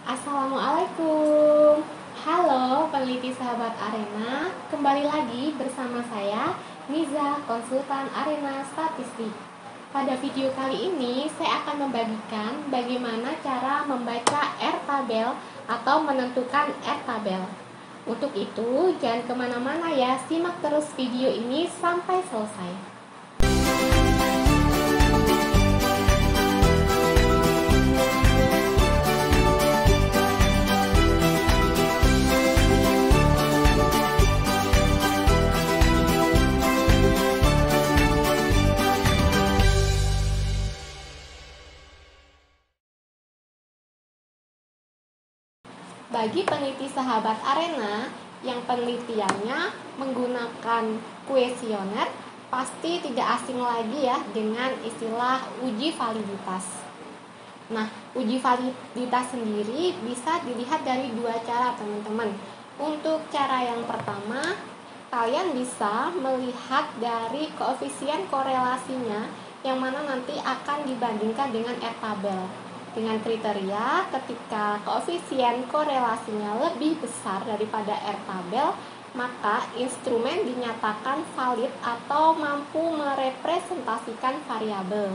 Assalamualaikum. Halo peneliti sahabat Arena, kembali lagi bersama saya Niza, konsultan Arena Statistik. Pada video kali ini saya akan membagikan bagaimana cara membaca R-tabel atau menentukan R-tabel. Untuk itu jangan kemana-mana ya, simak terus video ini sampai selesai. Bagi peneliti sahabat Arena yang penelitiannya menggunakan kuesioner, pasti tidak asing lagi ya dengan istilah uji validitas. Nah, uji validitas sendiri bisa dilihat dari dua cara, teman-teman. Untuk cara yang pertama, kalian bisa melihat dari koefisien korelasinya yang mana nanti akan dibandingkan dengan R-tabel. Dengan kriteria ketika koefisien korelasinya lebih besar daripada R-tabel, maka instrumen dinyatakan valid atau mampu merepresentasikan variabel.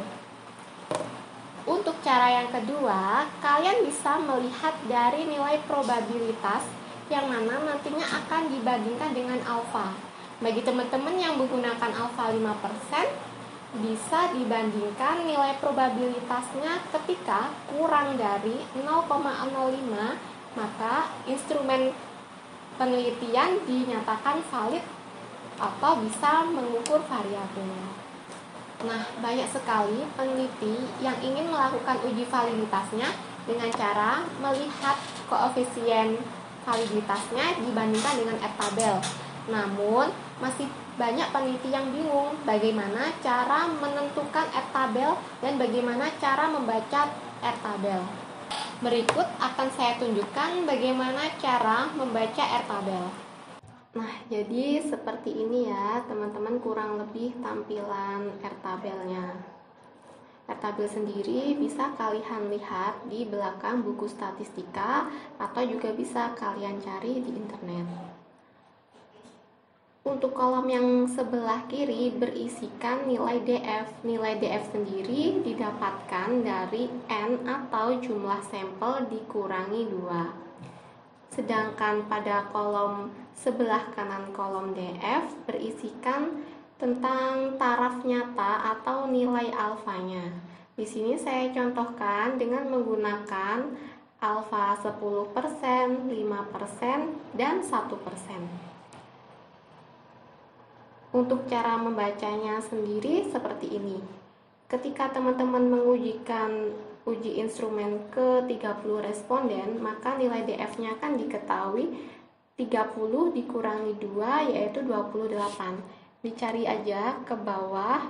Untuk cara yang kedua, kalian bisa melihat dari nilai probabilitas yang mana nantinya akan dibandingkan dengan alfa. Bagi teman-teman yang menggunakan alfa 5%, bisa dibandingkan nilai probabilitasnya ketika kurang dari 0,05, maka instrumen penelitian dinyatakan valid atau bisa mengukur variabel. Nah, banyak sekali peneliti yang ingin melakukan uji validitasnya dengan cara melihat koefisien validitasnya dibandingkan dengan R-tabel. Namun, masih banyak peneliti yang bingung bagaimana cara menentukan R-tabel dan bagaimana cara membaca R-tabel. Berikut akan saya tunjukkan bagaimana cara membaca R-tabel. Nah, jadi seperti ini ya, teman-teman, kurang lebih tampilan R-tabelnya. R-tabel sendiri bisa kalian lihat di belakang buku statistika atau juga bisa kalian cari di internet. Untuk kolom yang sebelah kiri berisikan nilai DF. Nilai DF sendiri didapatkan dari N atau jumlah sampel dikurangi 2. Sedangkan pada kolom sebelah kanan kolom DF berisikan tentang taraf nyata atau nilai alfanya. Di sini saya contohkan dengan menggunakan alfa 10%, 5%, dan 1%. Untuk cara membacanya sendiri seperti ini. Ketika teman-teman mengujikan uji instrumen ke 30 responden, maka nilai DF-nya akan diketahui 30 dikurangi 2 yaitu 28. Dicari aja ke bawah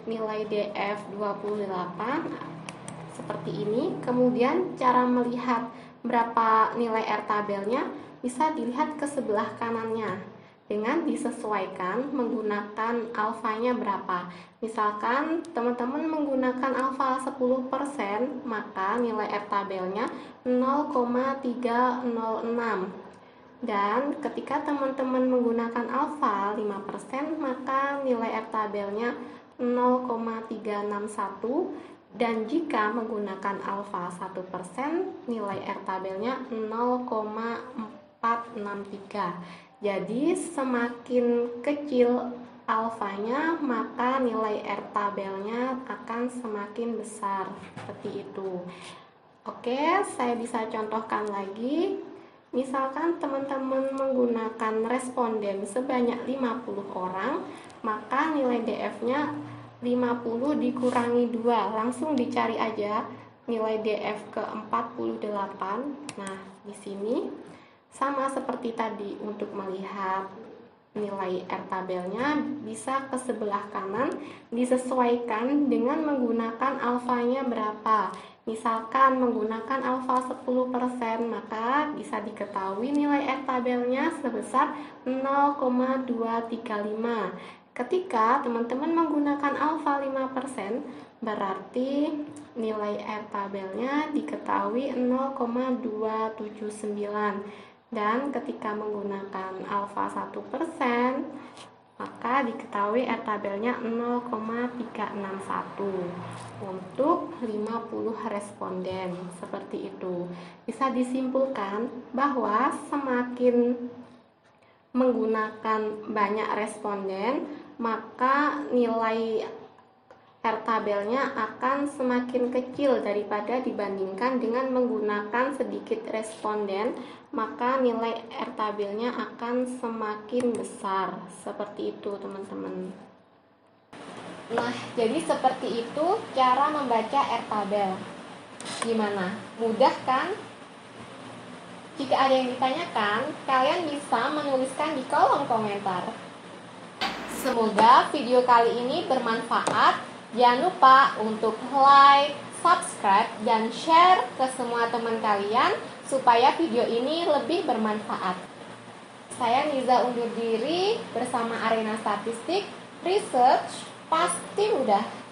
nilai DF 28 seperti ini. Kemudian cara melihat berapa nilai R-tabelnya bisa dilihat ke sebelah kanannya dengan disesuaikan menggunakan alfanya berapa. Misalkan teman-teman menggunakan alfa 10%, maka nilai R-tabelnya 0,306. Dan ketika teman-teman menggunakan alfa 5%, maka nilai R-tabelnya 0,361. Dan jika menggunakan alfa 1%, nilai R-tabelnya 0,463. Jadi semakin kecil alfanya, maka nilai R-tabelnya akan semakin besar, seperti itu. Oke, saya bisa contohkan lagi. Misalkan teman-teman menggunakan responden sebanyak 50 orang, maka nilai DF-nya 50 dikurangi 2. Langsung dicari aja nilai DF ke 48. Nah, di sini sama seperti tadi, untuk melihat nilai R-tabelnya bisa ke sebelah kanan disesuaikan dengan menggunakan alfanya berapa. Misalkan menggunakan alfa 10%, maka bisa diketahui nilai R-tabelnya sebesar 0,235. Ketika teman-teman menggunakan alfa 5%, berarti nilai R tabelnya diketahui 0,279. Dan ketika menggunakan alfa 1%, maka diketahui R tabelnya 0,361 untuk 50 responden. Seperti itu. Bisa disimpulkan bahwa semakin menggunakan banyak responden, maka nilai R tabelnya akan semakin kecil daripada dibandingkan dengan menggunakan sedikit responden, maka nilai R tabelnya akan semakin besar. Seperti itu, teman-teman. Nah, jadi seperti itu cara membaca R tabel. Gimana? Mudah kan? Jika ada yang ditanyakan, kalian bisa menuliskan di kolom komentar. Semoga video kali ini bermanfaat. Jangan lupa untuk like, subscribe, dan share ke semua teman kalian supaya video ini lebih bermanfaat. Saya Niza undur diri bersama Arena Statistik. Research pasti mudah.